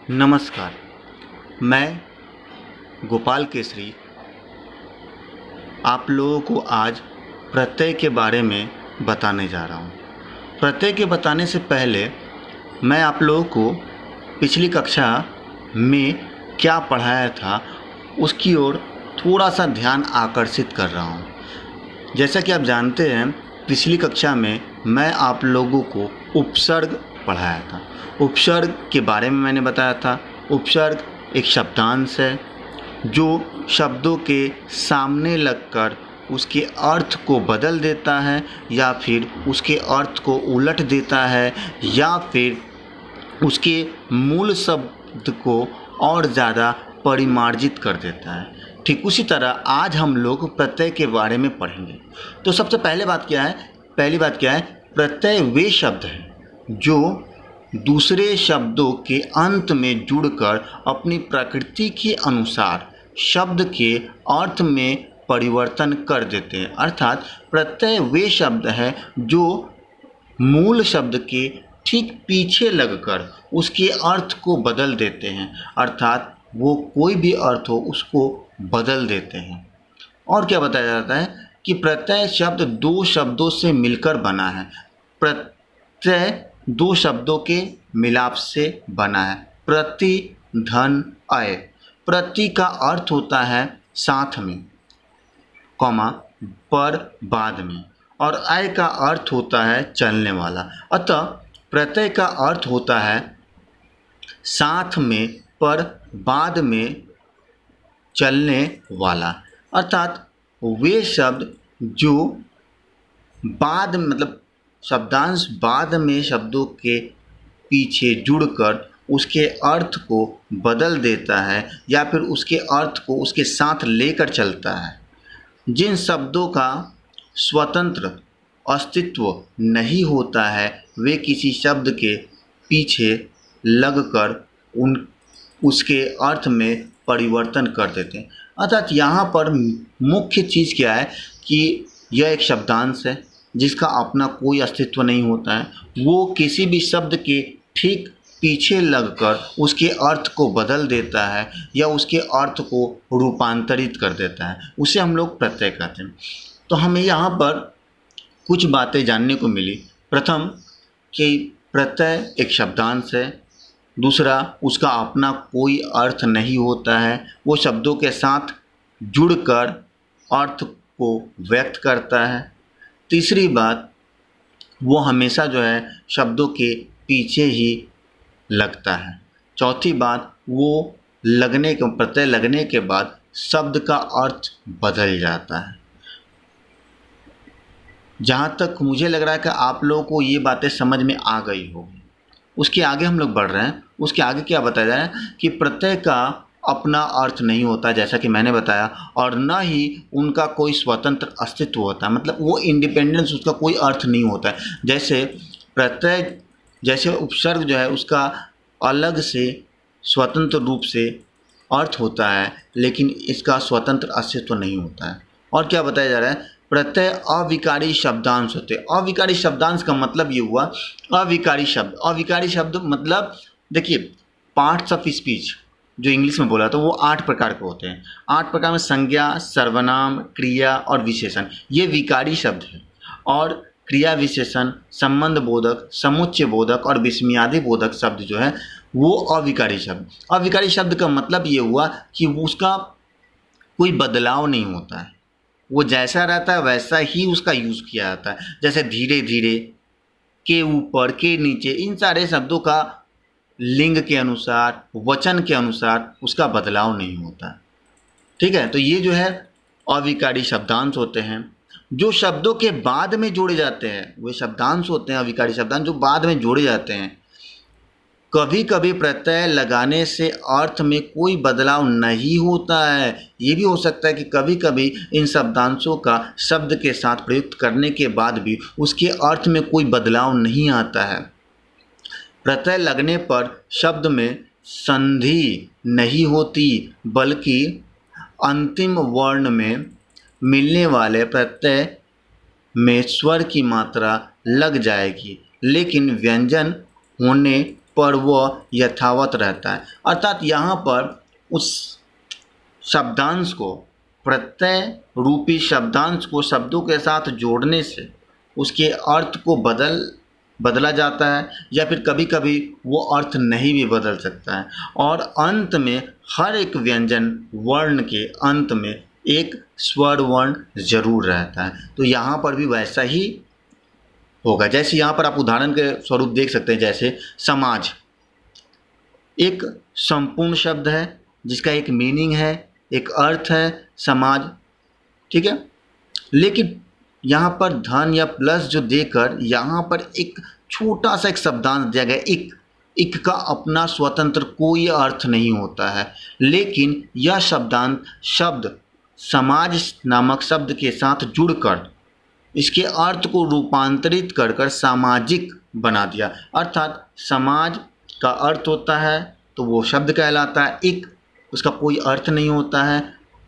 नमस्कार। मैं गोपाल केसरी आप लोगों को आज प्रत्यय के बारे में बताने जा रहा हूँ। प्रत्यय के बताने से पहले मैं आप लोगों को पिछली कक्षा में क्या पढ़ाया था उसकी ओर थोड़ा सा ध्यान आकर्षित कर रहा हूँ। जैसा कि आप जानते हैं, पिछली कक्षा में मैं आप लोगों को उपसर्ग पढ़ाया था। उपसर्ग के बारे में मैंने बताया था। उपसर्ग एक शब्दांश है जो शब्दों के सामने लगकर उसके अर्थ को बदल देता है या फिर उसके अर्थ को उलट देता है या फिर उसके मूल शब्द को और ज़्यादा परिमार्जित कर देता है। ठीक उसी तरह आज हम लोग प्रत्यय के बारे में पढ़ेंगे। तो सबसे पहली बात क्या है, प्रत्यय वे शब्द हैं जो दूसरे शब्दों के अंत में जुड़कर अपनी प्रकृति के अनुसार शब्द के अर्थ में परिवर्तन कर देते हैं। अर्थात प्रत्यय वे शब्द हैं जो मूल शब्द के ठीक पीछे लगकर उसके अर्थ को बदल देते हैं। अर्थात वो कोई भी अर्थ हो उसको बदल देते हैं। और क्या बताया जाता है कि प्रत्यय शब्द दो शब्दों से मिलकर बना है। प्रत्यय दो शब्दों के मिलाप से बना है। प्रति, धन, अय। प्रति का अर्थ होता है साथ में, कॉमा, पर, बाद में, और अय का अर्थ होता है चलने वाला। अतः प्रत्यय का अर्थ होता है साथ में, पर, बाद में, चलने वाला। अर्थात वे शब्द जो बाद मतलब शब्दांश बाद में शब्दों के पीछे जुड़कर उसके अर्थ को बदल देता है या फिर उसके अर्थ को उसके साथ लेकर चलता है। जिन शब्दों का स्वतंत्र अस्तित्व नहीं होता है वे किसी शब्द के पीछे लगकर उसके अर्थ में परिवर्तन कर देते हैं। अर्थात यहाँ पर मुख्य चीज़ क्या है कि यह एक शब्दांश है जिसका अपना कोई अस्तित्व नहीं होता है। वो किसी भी शब्द के ठीक पीछे लगकर उसके अर्थ को बदल देता है या उसके अर्थ को रूपांतरित कर देता है। उसे हम लोग प्रत्यय कहते हैं। तो हमें यहाँ पर कुछ बातें जानने को मिली। प्रथम कि प्रत्यय एक शब्दांश है। दूसरा, उसका अपना कोई अर्थ नहीं होता है, वो शब्दों के साथ जुड़कर अर्थ को व्यक्त करता है। तीसरी बात, वो हमेशा जो है शब्दों के पीछे ही लगता है। चौथी बात, वो प्रत्यय लगने के बाद शब्द का अर्थ बदल जाता है। जहाँ तक मुझे लग रहा है कि आप लोगों को ये बातें समझ में आ गई होगी। उसके आगे हम लोग बढ़ रहे हैं। उसके आगे क्या बताया जाए कि प्रत्यय का अपना अर्थ नहीं होता, जैसा कि मैंने बताया, और न ही उनका कोई स्वतंत्र अस्तित्व होता है। मतलब वो इंडिपेंडेंस, उसका कोई अर्थ नहीं होता है। जैसे प्रत्यय, जैसे उपसर्ग जो है उसका अलग से स्वतंत्र रूप से अर्थ होता है लेकिन इसका स्वतंत्र अस्तित्व नहीं होता है। और क्या बताया जा रहा है, प्रत्यय अविकारी शब्दांश होते हैं। अविकारी शब्दांश का मतलब ये हुआ, अविकारी शब्द मतलब देखिए, पार्ट्स ऑफ स्पीच जो इंग्लिश में बोला तो वो 8 प्रकार के होते हैं। 8 प्रकार में संज्ञा, सर्वनाम, क्रिया और विशेषण, ये विकारी शब्द हैं। और क्रिया, विशेषण, संबंध बोधक, समुच्चय बोधक और विस्मयादि बोधक शब्द जो है वो अविकारी शब्द। अविकारी शब्द का मतलब ये हुआ कि उसका कोई बदलाव नहीं होता है, वो जैसा रहता है वैसा ही उसका यूज़ किया जाता है। जैसे धीरे धीरे, के ऊपर, के नीचे, इन सारे शब्दों का लिंग के अनुसार, वचन के अनुसार उसका बदलाव नहीं होता। ठीक है, तो ये जो है अविकारी शब्दांश होते हैं। जो शब्दों के बाद में जोड़े जाते हैं वे शब्दांश होते हैं, अविकारी शब्दांश जो बाद में जोड़े जाते हैं। कभी कभी प्रत्यय लगाने से अर्थ में कोई बदलाव नहीं होता है। ये भी हो सकता है कि कभी कभी इन शब्दांशों का शब्द के साथ प्रयुक्त करने के बाद भी उसके अर्थ में कोई बदलाव नहीं आता है। प्रत्यय लगने पर शब्द में संधि नहीं होती बल्कि अंतिम वर्ण में मिलने वाले प्रत्यय में स्वर की मात्रा लग जाएगी, लेकिन व्यंजन होने पर वह यथावत रहता है। अर्थात यहाँ पर उस शब्दांश को, प्रत्यय रूपी शब्दांश को शब्दों के साथ जोड़ने से उसके अर्थ को बदला जाता है, या फिर कभी कभी वो अर्थ नहीं भी बदल सकता है। और अंत में हर एक व्यंजन वर्ण के अंत में एक स्वर वर्ण जरूर रहता है। तो यहाँ पर भी वैसा ही होगा। जैसे यहाँ पर आप उदाहरण के स्वरूप देख सकते हैं, जैसे समाज एक संपूर्ण शब्द है जिसका एक मीनिंग है, एक अर्थ है समाज, ठीक है। लेकिन यहाँ पर धन या प्लस जो देकर यहाँ पर एक छोटा सा एक शब्दांश दिया गया, इक का अपना स्वतंत्र कोई अर्थ नहीं होता है, लेकिन यह शब्दांश शब्द समाज नामक शब्द के साथ जुड़कर इसके अर्थ को रूपांतरित कर सामाजिक बना दिया। अर्थात समाज का अर्थ होता है तो वो शब्द कहलाता है, एक उसका कोई अर्थ नहीं होता है,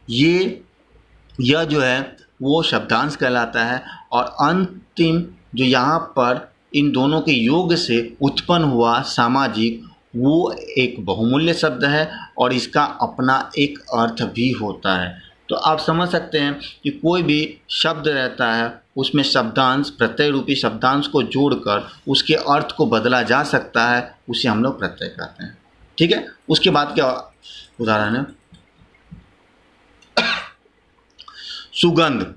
यह जो है वो शब्दांश कहलाता है। और अंतिम जो यहाँ पर इन दोनों के योग से उत्पन्न हुआ सामाजिक, वो एक बहुमूल्य शब्द है और इसका अपना एक अर्थ भी होता है। तो आप समझ सकते हैं कि कोई भी शब्द रहता है उसमें शब्दांश, प्रत्यय रूपी शब्दांश को जोड़कर उसके अर्थ को बदला जा सकता है, उसे हम लोग प्रत्यय कहते हैं, ठीक है। उसके बाद क्या उदाहरण है, सुगंध,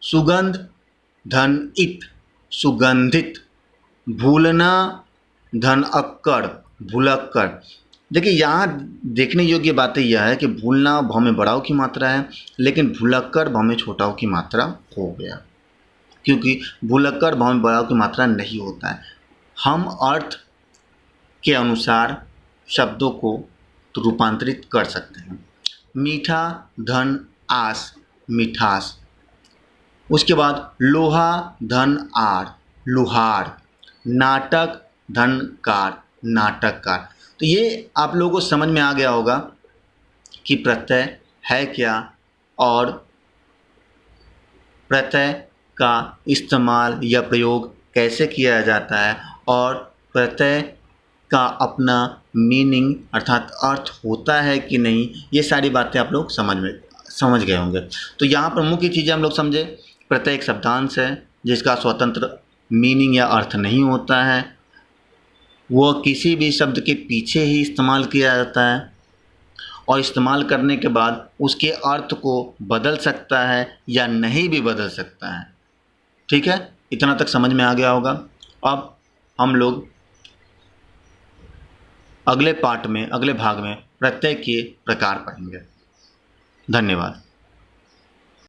सुगंध धन इत, सुगंधित, भूलना धन अक्कड़, भुलक्कड़। देखिए यहाँ देखने योग्य बातें यह है कि भूलना भाव में बड़ाव की मात्रा है, लेकिन भुलक्कड़ भाव में छोटाव की मात्रा हो गया, क्योंकि भुलक्कड़ भाव में बड़ाव की मात्रा नहीं होता है। हम अर्थ के अनुसार शब्दों को रूपांतरित कर सकते हैं। मीठा धन आस, मिठास। उसके बाद लोहा धन आर, लुहार। नाटक धन कार, नाटककार। तो ये आप लोगों को समझ में आ गया होगा कि प्रत्यय है क्या और प्रत्यय का इस्तेमाल या प्रयोग कैसे किया जाता है, और प्रत्यय का अपना मीनिंग अर्थात अर्थ होता है कि नहीं, ये सारी बातें आप लोग समझ गए होंगे। तो यहाँ पर मुख्य चीज़ें हम लोग समझे, प्रत्यय एक शब्दांश है जिसका स्वतंत्र मीनिंग या अर्थ नहीं होता है, वह किसी भी शब्द के पीछे ही इस्तेमाल किया जाता है और इस्तेमाल करने के बाद उसके अर्थ को बदल सकता है या नहीं भी बदल सकता है, ठीक है। इतना तक समझ में आ गया होगा। अब हम लोग अगले पार्ट में, अगले भाग में प्रत्यय के प्रकार पढ़ेंगे। धन्यवाद।